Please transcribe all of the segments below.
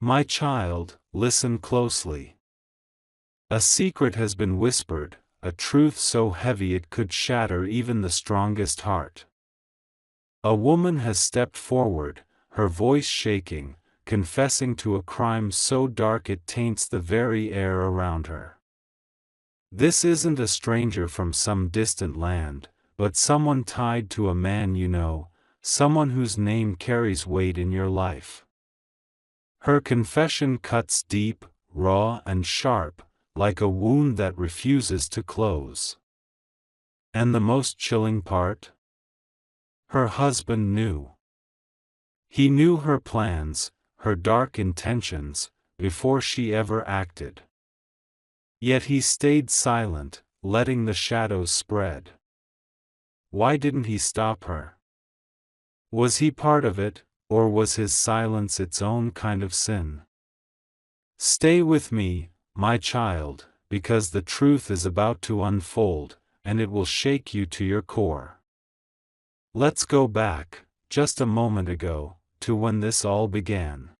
My child, listen closely. A secret has been whispered, a truth so heavy it could shatter even the strongest heart. A woman has stepped forward, her voice shaking, confessing to a crime so dark it taints the very air around her. This isn't a stranger from some distant land, but someone tied to a man you know, someone whose name carries weight in your life. Her confession cuts deep, raw and sharp, like a wound that refuses to close. And the most chilling part? Her husband knew. He knew her plans, her dark intentions, before she ever acted. Yet he stayed silent, letting the shadows spread. Why didn't he stop her? Was he part of it, or was his silence its own kind of sin? Stay with me, my child, because the truth is about to unfold, and it will shake you to your core. Let's go back, just a moment ago, to when this all began.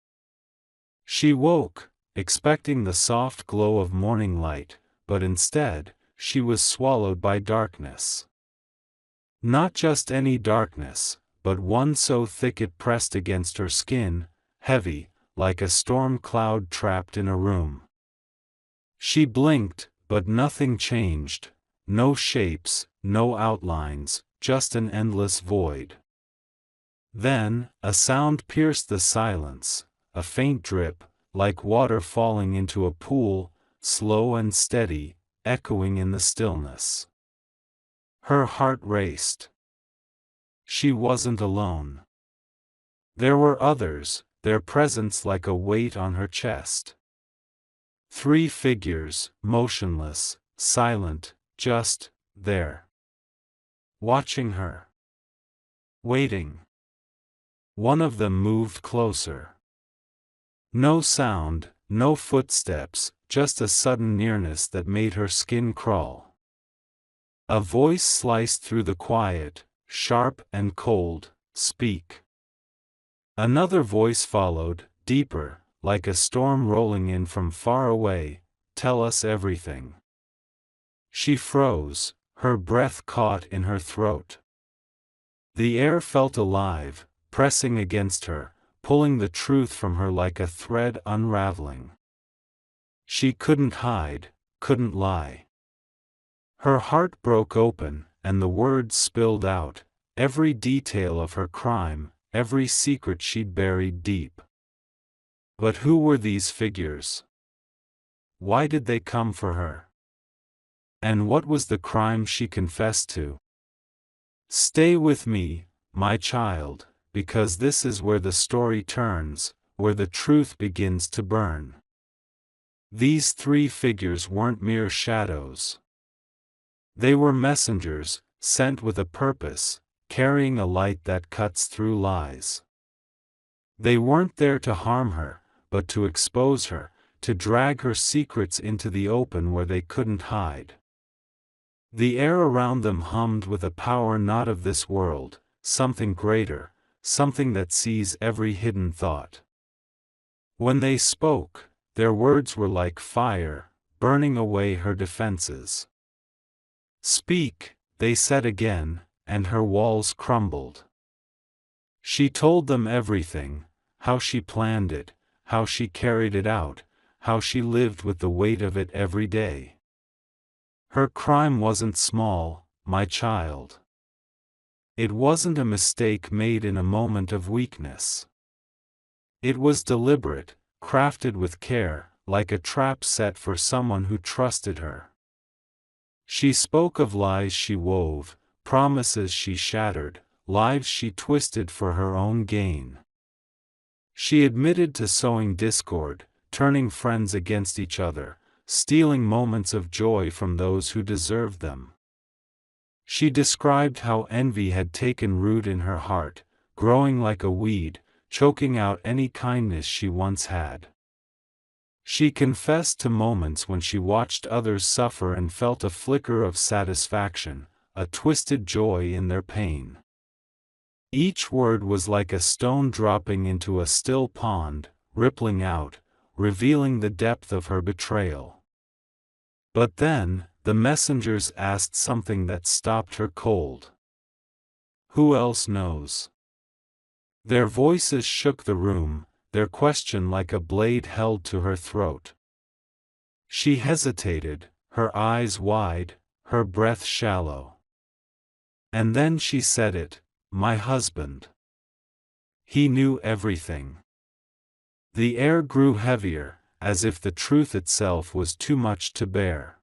She woke, expecting the soft glow of morning light, but instead, she was swallowed by darkness. Not just any darkness, but one so thick it pressed against her skin, heavy, like a storm cloud trapped in a room. She blinked, but nothing changed, no shapes, no outlines, just an endless void. Then, a sound pierced the silence, a faint drip, like water falling into a pool, slow and steady, echoing in the stillness. Her heart raced. She wasn't alone. There were others, their presence like a weight on her chest. 3 figures, motionless, silent, just there. Watching her. Waiting. One of them moved closer. No sound, no footsteps, just a sudden nearness that made her skin crawl. A voice sliced through the quiet, sharp and cold, "Speak." Another voice followed, deeper, like a storm rolling in from far away, "Tell us everything." She froze, her breath caught in her throat. The air felt alive, pressing against her, pulling the truth from her like a thread unraveling. She couldn't hide, couldn't lie. Her heart broke open, and the words spilled out, every detail of her crime, every secret she'd buried deep. But who were these figures? Why did they come for her? And what was the crime she confessed to? Stay with me, my child, because this is where the story turns, where the truth begins to burn. These 3 figures weren't mere shadows. They were messengers, sent with a purpose, carrying a light that cuts through lies. They weren't there to harm her, but to expose her, to drag her secrets into the open where they couldn't hide. The air around them hummed with a power not of this world, something greater, something that sees every hidden thought. When they spoke, their words were like fire, burning away her defenses. "Speak," they said again, and her walls crumbled. She told them everything, how she planned it, how she carried it out, how she lived with the weight of it every day. Her crime wasn't small, my child. It wasn't a mistake made in a moment of weakness. It was deliberate, crafted with care, like a trap set for someone who trusted her. She spoke of lies she wove, promises she shattered, lives she twisted for her own gain. She admitted to sowing discord, turning friends against each other, stealing moments of joy from those who deserved them. She described how envy had taken root in her heart, growing like a weed, choking out any kindness she once had. She confessed to moments when she watched others suffer and felt a flicker of satisfaction, a twisted joy in their pain. Each word was like a stone dropping into a still pond, rippling out, revealing the depth of her betrayal. But then, the messengers asked something that stopped her cold. Who else knows? Their voices shook the room, their question like a blade held to her throat. She hesitated, her eyes wide, her breath shallow. And then she said it, my husband. He knew everything. The air grew heavier, as if the truth itself was too much to bear.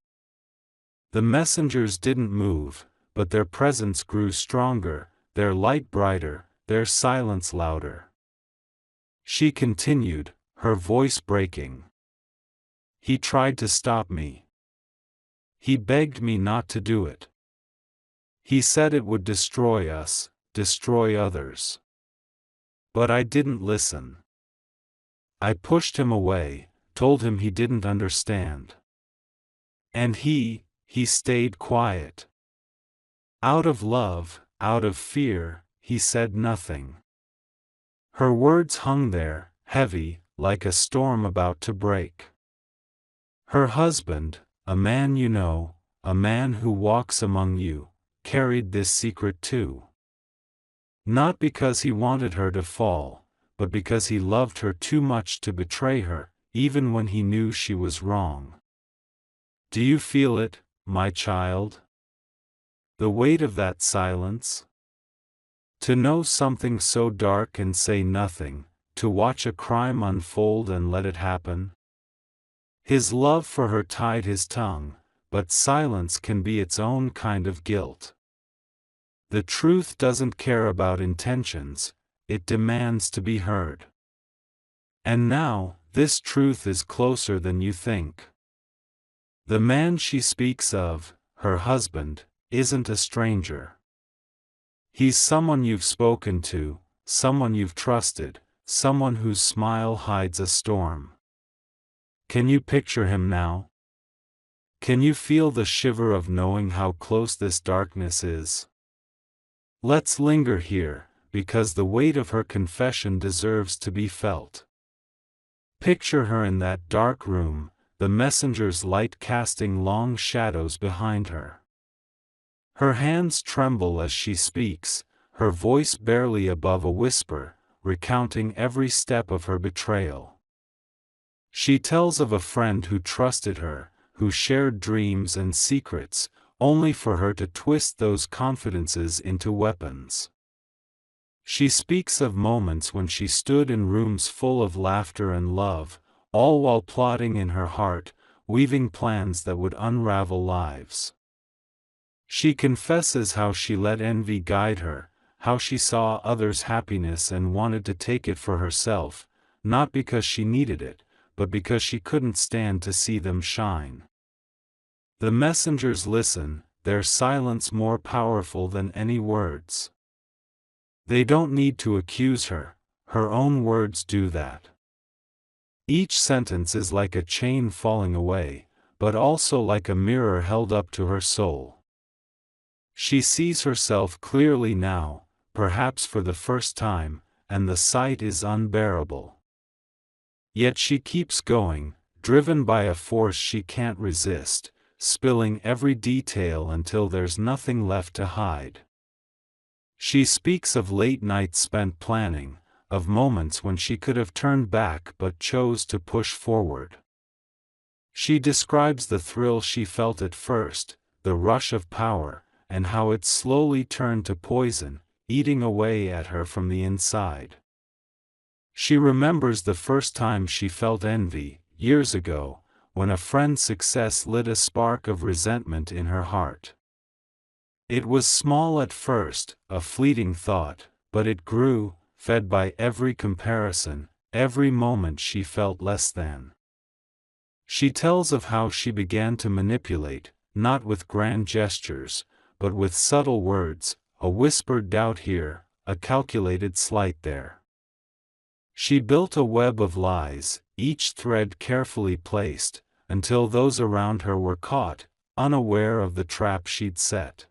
The messengers didn't move, but their presence grew stronger, their light brighter, their silence louder. She continued, her voice breaking. He tried to stop me. He begged me not to do it. He said it would destroy us, destroy others. But I didn't listen. I pushed him away, told him he didn't understand. And he stayed quiet. Out of love, out of fear, he said nothing. Her words hung there, heavy, like a storm about to break. Her husband, a man you know, a man who walks among you, carried this secret too. Not because he wanted her to fall, but because he loved her too much to betray her, even when he knew she was wrong. Do you feel it, my child? The weight of that silence? To know something so dark and say nothing, to watch a crime unfold and let it happen? His love for her tied his tongue, but silence can be its own kind of guilt. The truth doesn't care about intentions, it demands to be heard. And now, this truth is closer than you think. The man she speaks of, her husband, isn't a stranger. He's someone you've spoken to, someone you've trusted, someone whose smile hides a storm. Can you picture him now? Can you feel the shiver of knowing how close this darkness is? Let's linger here, because the weight of her confession deserves to be felt. Picture her in that dark room, the messenger's light casting long shadows behind her. Her hands tremble as she speaks, her voice barely above a whisper, recounting every step of her betrayal. She tells of a friend who trusted her, who shared dreams and secrets, only for her to twist those confidences into weapons. She speaks of moments when she stood in rooms full of laughter and love, all while plotting in her heart, weaving plans that would unravel lives. She confesses how she let envy guide her, how she saw others' happiness and wanted to take it for herself, not because she needed it, but because she couldn't stand to see them shine. The messengers listen, their silence more powerful than any words. They don't need to accuse her, her own words do that. Each sentence is like a chain falling away, but also like a mirror held up to her soul. She sees herself clearly now, perhaps for the first time, and the sight is unbearable. Yet she keeps going, driven by a force she can't resist, spilling every detail until there's nothing left to hide. She speaks of late nights spent planning, of moments when she could have turned back but chose to push forward. She describes the thrill she felt at first, the rush of power, and how it slowly turned to poison, eating away at her from the inside. She remembers the first time she felt envy, years ago, when a friend's success lit a spark of resentment in her heart. It was small at first, a fleeting thought, but it grew, fed by every comparison, every moment she felt less than. She tells of how she began to manipulate, not with grand gestures, but with subtle words, a whispered doubt here, a calculated slight there. She built a web of lies, each thread carefully placed, until those around her were caught, unaware of the trap she'd set.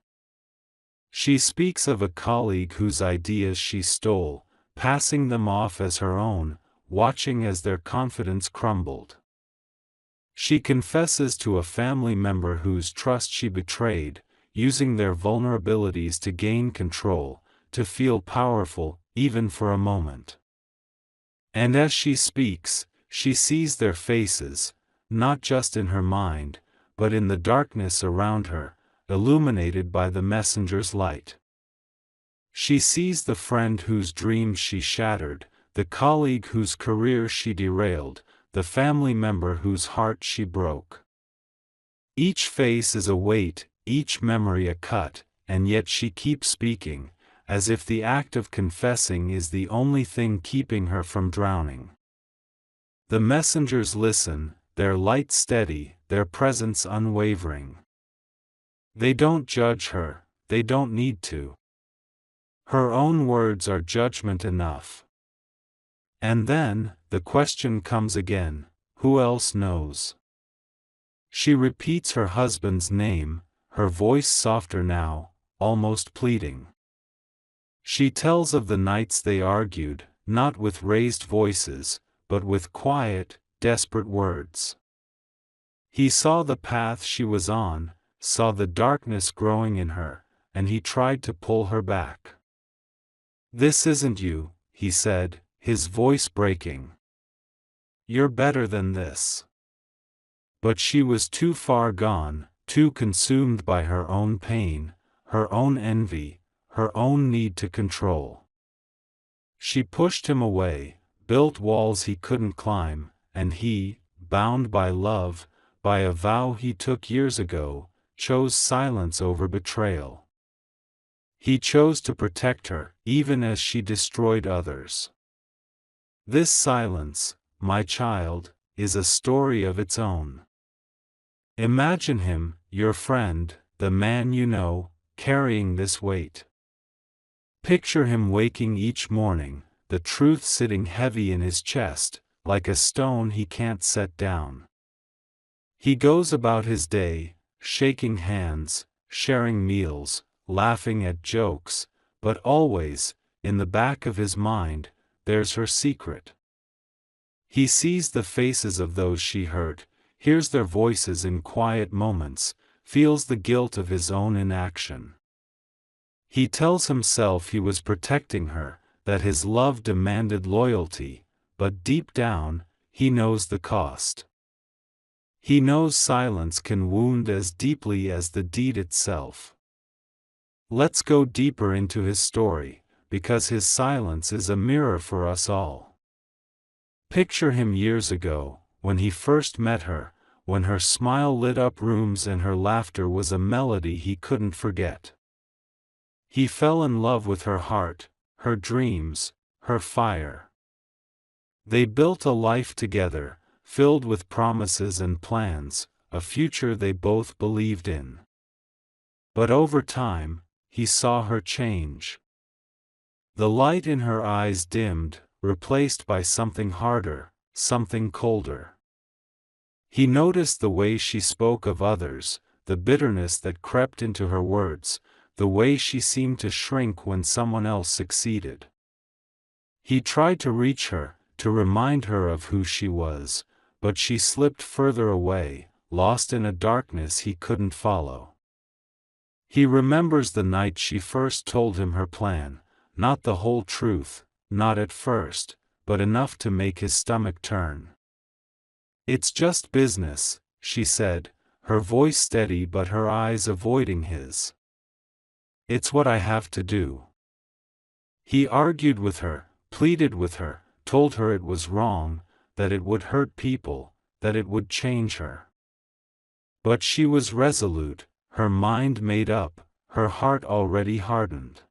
She speaks of a colleague whose ideas she stole, passing them off as her own, watching as their confidence crumbled. She confesses to a family member whose trust she betrayed, using their vulnerabilities to gain control, to feel powerful, even for a moment. And as she speaks, she sees their faces, not just in her mind, but in the darkness around her, illuminated by the messenger's light. She sees the friend whose dreams she shattered, the colleague whose career she derailed, the family member whose heart she broke. Each face is a weight, each memory a cut, and yet she keeps speaking, as if the act of confessing is the only thing keeping her from drowning. The messengers listen, their light steady, their presence unwavering. They don't judge her, they don't need to. Her own words are judgment enough. And then, the question comes again, who else knows? She repeats her husband's name, her voice softer now, almost pleading. She tells of the nights they argued, not with raised voices, but with quiet, desperate words. He saw the path she was on, saw the darkness growing in her, and he tried to pull her back. "This isn't you," he said, his voice breaking. "You're better than this." But she was too far gone, too consumed by her own pain, her own envy, her own need to control. She pushed him away, built walls he couldn't climb, and he, bound by love, by a vow he took years ago, chose silence over betrayal. He chose to protect her, even as she destroyed others. This silence, my child, is a story of its own. Imagine him, your friend, the man you know, carrying this weight. Picture him waking each morning, the truth sitting heavy in his chest, like a stone he can't set down. He goes about his day, shaking hands, sharing meals, laughing at jokes, but always, in the back of his mind, there's her secret. He sees the faces of those she hurt, hears their voices in quiet moments, feels the guilt of his own inaction. He tells himself he was protecting her, that his love demanded loyalty, but deep down, he knows the cost. He knows silence can wound as deeply as the deed itself. Let's go deeper into his story, because his silence is a mirror for us all. Picture him years ago, when he first met her, when her smile lit up rooms and her laughter was a melody he couldn't forget. He fell in love with her heart, her dreams, her fire. They built a life together, filled with promises and plans, a future they both believed in. But over time, he saw her change. The light in her eyes dimmed, replaced by something harder, something colder. He noticed the way she spoke of others, the bitterness that crept into her words, the way she seemed to shrink when someone else succeeded. He tried to reach her, to remind her of who she was, but she slipped further away, lost in a darkness he couldn't follow. He remembers the night she first told him her plan, not the whole truth, not at first, but enough to make his stomach turn. "It's just business," she said, her voice steady but her eyes avoiding his. "It's what I have to do." He argued with her, pleaded with her, told her it was wrong, that it would hurt people, that it would change her. But she was resolute, her mind made up, her heart already hardened.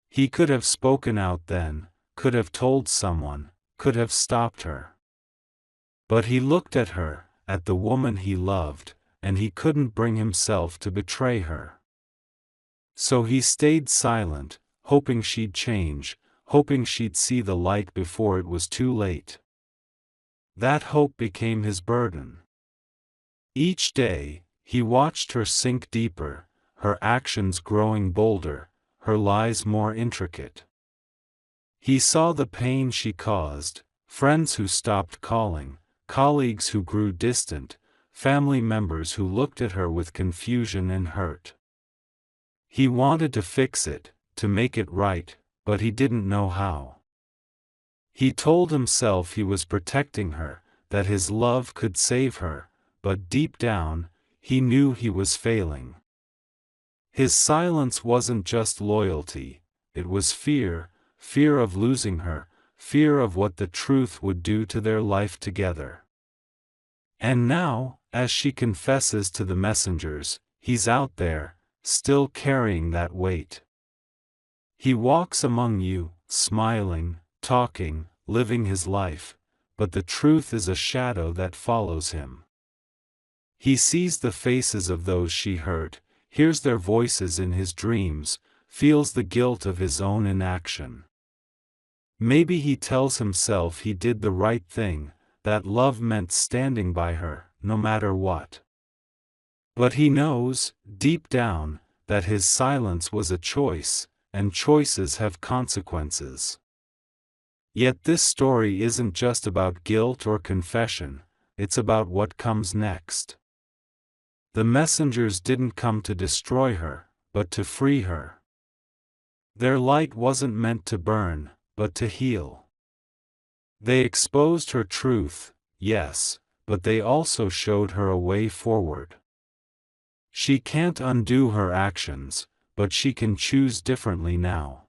He could have spoken out then, could have told someone, could have stopped her. But he looked at her, at the woman he loved, and he couldn't bring himself to betray her. So he stayed silent, hoping she'd change, hoping she'd see the light before it was too late. That hope became his burden. Each day, he watched her sink deeper, her actions growing bolder, her lies more intricate. He saw the pain she caused, Friends who stopped calling, colleagues who grew distant, family members who looked at her with confusion and hurt. He wanted to fix it, to make it right, but he didn't know how. He told himself he was protecting her, that his love could save her, but deep down, he knew he was failing. His silence wasn't just loyalty, it was fear, fear of losing her, fear of what the truth would do to their life together. And now, as she confesses to the messengers, he's out there, still carrying that weight. He walks among you, smiling, talking, living his life, but the truth is a shadow that follows him. He sees the faces of those she hurt, hears their voices in his dreams, feels the guilt of his own inaction. Maybe he tells himself he did the right thing, that love meant standing by her, no matter what. But he knows, deep down, that his silence was a choice, and choices have consequences. Yet this story isn't just about guilt or confession, it's about what comes next. The messengers didn't come to destroy her, but to free her. Their light wasn't meant to burn, but to heal. They exposed her truth, yes, but they also showed her a way forward. She can't undo her actions, but she can choose differently now.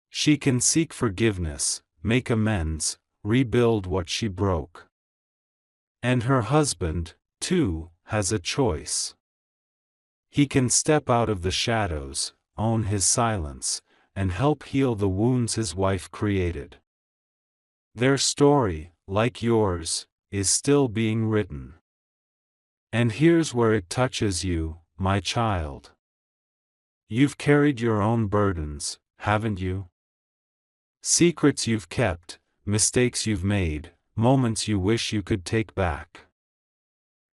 She can seek forgiveness, make amends, rebuild what she broke. And her husband, too, has a choice. He can step out of the shadows, own his silence, and help heal the wounds his wife created. Their story, like yours, is still being written. And here's where it touches you, my child. You've carried your own burdens, haven't you? Secrets you've kept, mistakes you've made, moments you wish you could take back.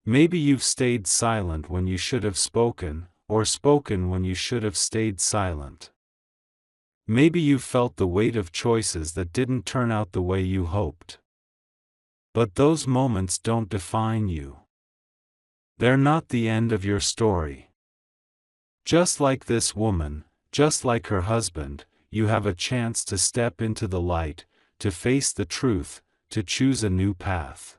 Maybe you've stayed silent when you should have spoken, or spoken when you should have stayed silent. Maybe you've felt the weight of choices that didn't turn out the way you hoped. But those moments don't define you. They're not the end of your story. Just like this woman, just like her husband, you have a chance to step into the light, to face the truth, to choose a new path.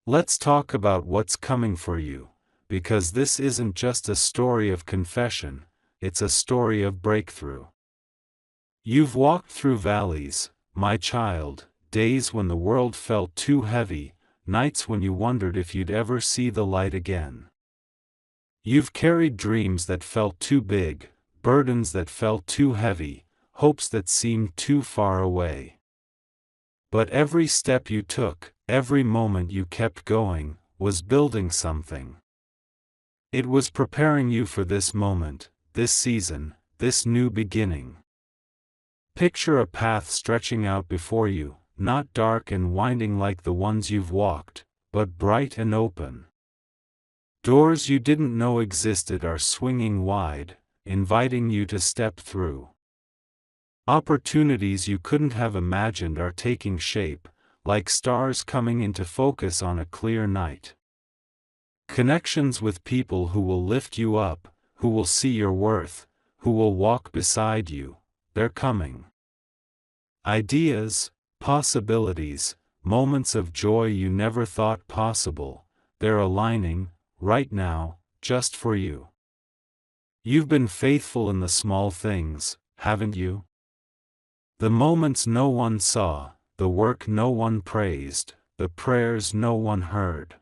Let's talk about what's coming for you, because this isn't just a story of confession, it's a story of breakthrough. You've walked through valleys, my child, days when the world felt too heavy, nights when you wondered if you'd ever see the light again. You've carried dreams that felt too big, burdens that felt too heavy, hopes that seemed too far away. But every step you took, every moment you kept going, was building something. It was preparing you for this moment, this season, this new beginning. Picture a path stretching out before you, not dark and winding like the ones you've walked, but bright and open. Doors you didn't know existed are swinging wide, inviting you to step through. Opportunities you couldn't have imagined are taking shape, like stars coming into focus on a clear night. Connections with people who will lift you up, who will see your worth, who will walk beside you, they're coming. Ideas, possibilities, moments of joy you never thought possible, they're aligning, right now, just for you. You've been faithful in the small things, haven't you? The moments no one saw, the work no one praised, the prayers no one heard.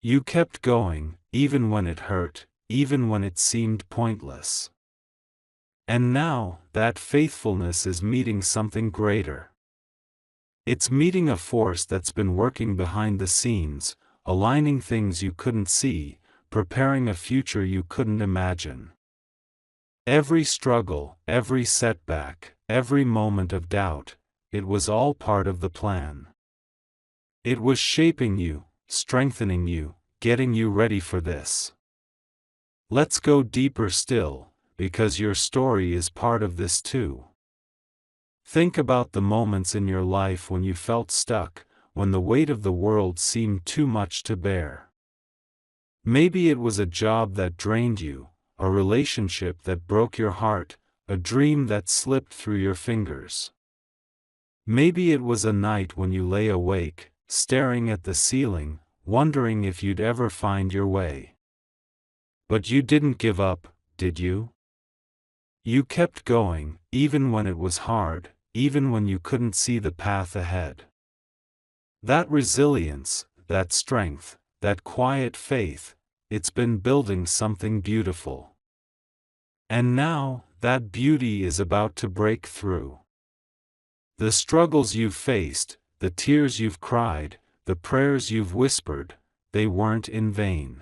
You kept going, even when it hurt, even when it seemed pointless. And now, that faithfulness is meeting something greater. It's meeting a force that's been working behind the scenes, aligning things you couldn't see, preparing a future you couldn't imagine. Every struggle, every setback, every moment of doubt, it was all part of the plan. It was shaping you, strengthening you, getting you ready for this. Let's go deeper still, because your story is part of this too. Think about the moments in your life when you felt stuck, when the weight of the world seemed too much to bear. Maybe it was a job that drained you, a relationship that broke your heart, a dream that slipped through your fingers. Maybe it was a night when you lay awake, staring at the ceiling, wondering if you'd ever find your way. But you didn't give up, did you? You kept going, even when it was hard, even when you couldn't see the path ahead. That resilience, that strength, that quiet faith, it's been building something beautiful. And now, that beauty is about to break through. The struggles you've faced, the tears you've cried, the prayers you've whispered, they weren't in vain.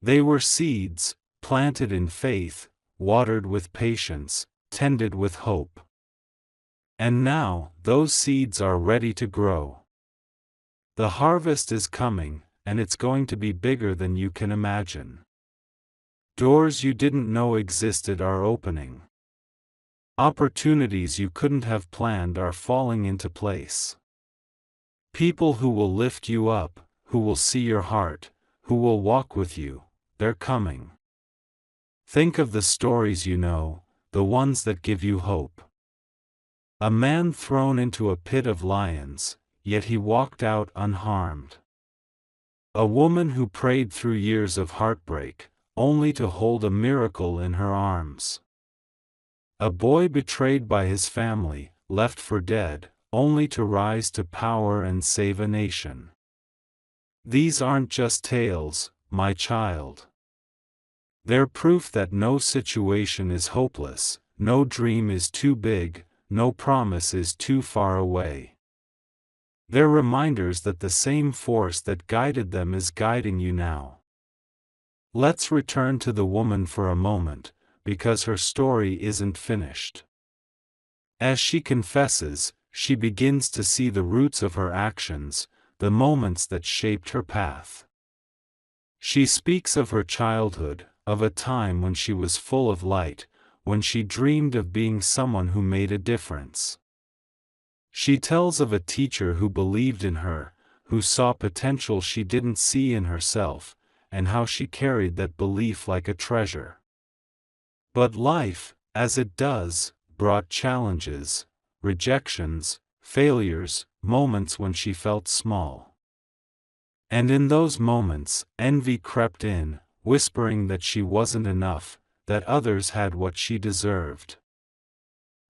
They were seeds, planted in faith, watered with patience, tended with hope. And now, those seeds are ready to grow. The harvest is coming, and it's going to be bigger than you can imagine. Doors you didn't know existed are opening. Opportunities you couldn't have planned are falling into place. People who will lift you up, who will see your heart, who will walk with you, they're coming. Think of the stories you know, the ones that give you hope. A man thrown into a pit of lions, yet he walked out unharmed. A woman who prayed through years of heartbreak, only to hold a miracle in her arms. A boy betrayed by his family, left for dead, only to rise to power and save a nation. These aren't just tales, my child. They're proof that no situation is hopeless, no dream is too big, no promise is too far away. They're reminders that the same force that guided them is guiding you now. Let's return to the woman for a moment, because her story isn't finished. As she confesses, she begins to see the roots of her actions, the moments that shaped her path. She speaks of her childhood, of a time when she was full of light, when she dreamed of being someone who made a difference. She tells of a teacher who believed in her, who saw potential she didn't see in herself, and how she carried that belief like a treasure. But life, as it does, brought challenges, rejections, failures, moments when she felt small. And in those moments, envy crept in, whispering that she wasn't enough, that others had what she deserved.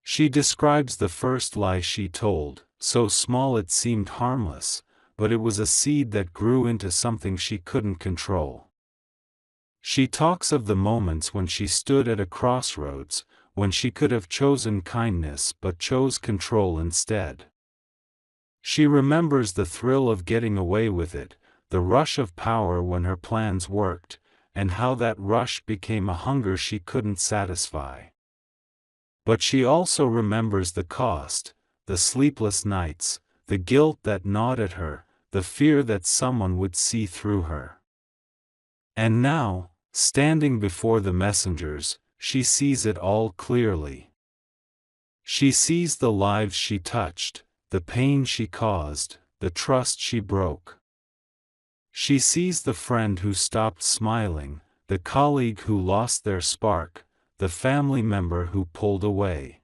She describes the first lie she told, so small it seemed harmless, but it was a seed that grew into something she couldn't control. She talks of the moments when she stood at a crossroads, when she could have chosen kindness but chose control instead. She remembers the thrill of getting away with it, the rush of power when her plans worked, and how that rush became a hunger she couldn't satisfy. But she also remembers the cost, the sleepless nights, the guilt that gnawed at her, the fear that someone would see through her. And now, standing before the messengers, she sees it all clearly. She sees the lives she touched, the pain she caused, the trust she broke. She sees the friend who stopped smiling, the colleague who lost their spark, the family member who pulled away.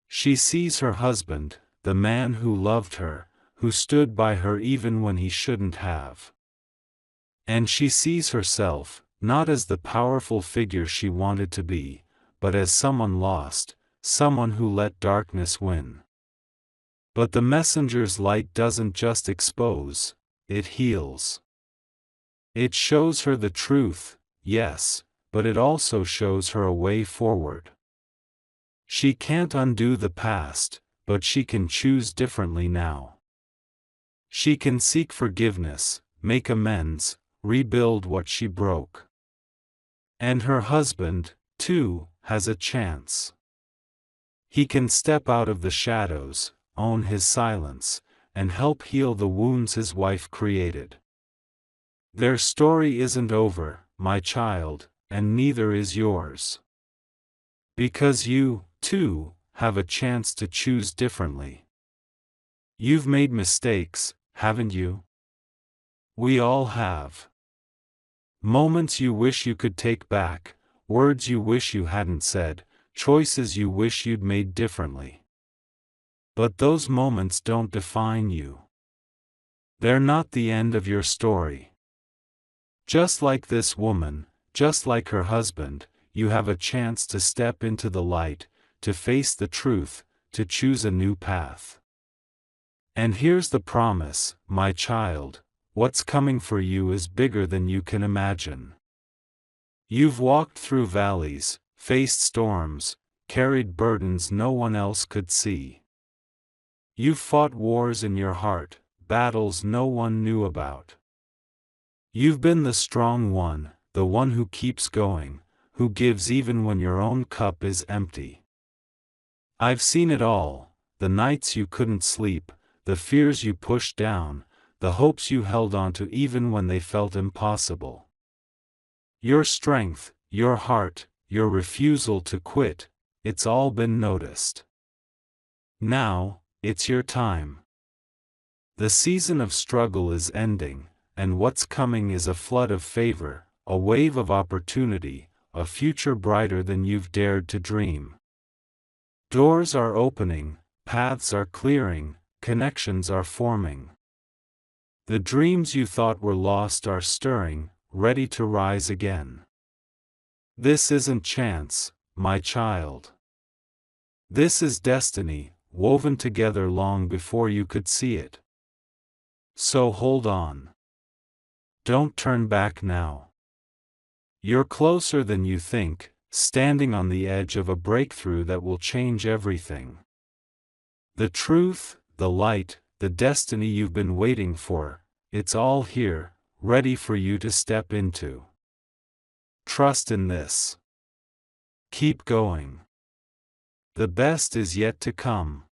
She sees her husband, the man who loved her, who stood by her even when he shouldn't have. And she sees herself, not as the powerful figure she wanted to be, but as someone lost, someone who let darkness win. But the messenger's light doesn't just expose, it heals. It shows her the truth, yes, but it also shows her a way forward. She can't undo the past, but she can choose differently now. She can seek forgiveness, make amends, rebuild what she broke. And her husband, too, has a chance. He can step out of the shadows, own his silence, and help heal the wounds his wife created. Their story isn't over, my child, and neither is yours. Because you, too, have a chance to choose differently. You've made mistakes, haven't you? We all have. Moments you wish you could take back, words you wish you hadn't said, choices you wish you'd made differently. But those moments don't define you. They're not the end of your story. Just like this woman, just like her husband, you have a chance to step into the light, to face the truth, to choose a new path. And here's the promise, my child, what's coming for you is bigger than you can imagine. You've walked through valleys, faced storms, carried burdens no one else could see. You've fought wars in your heart, battles no one knew about. You've been the strong one, the one who keeps going, who gives even when your own cup is empty. I've seen it all, the nights you couldn't sleep, the fears you pushed down, the hopes you held onto even when they felt impossible. Your strength, your heart, your refusal to quit, it's all been noticed. Now, it's your time. The season of struggle is ending, and what's coming is a flood of favor, a wave of opportunity, a future brighter than you've dared to dream. Doors are opening, paths are clearing, connections are forming. The dreams you thought were lost are stirring, ready to rise again. This isn't chance, my child. This is destiny, woven together long before you could see it. So hold on. Don't turn back now. You're closer than you think, standing on the edge of a breakthrough that will change everything. The truth, the light, the destiny you've been waiting for, it's all here, ready for you to step into. Trust in this. Keep going. The best is yet to come.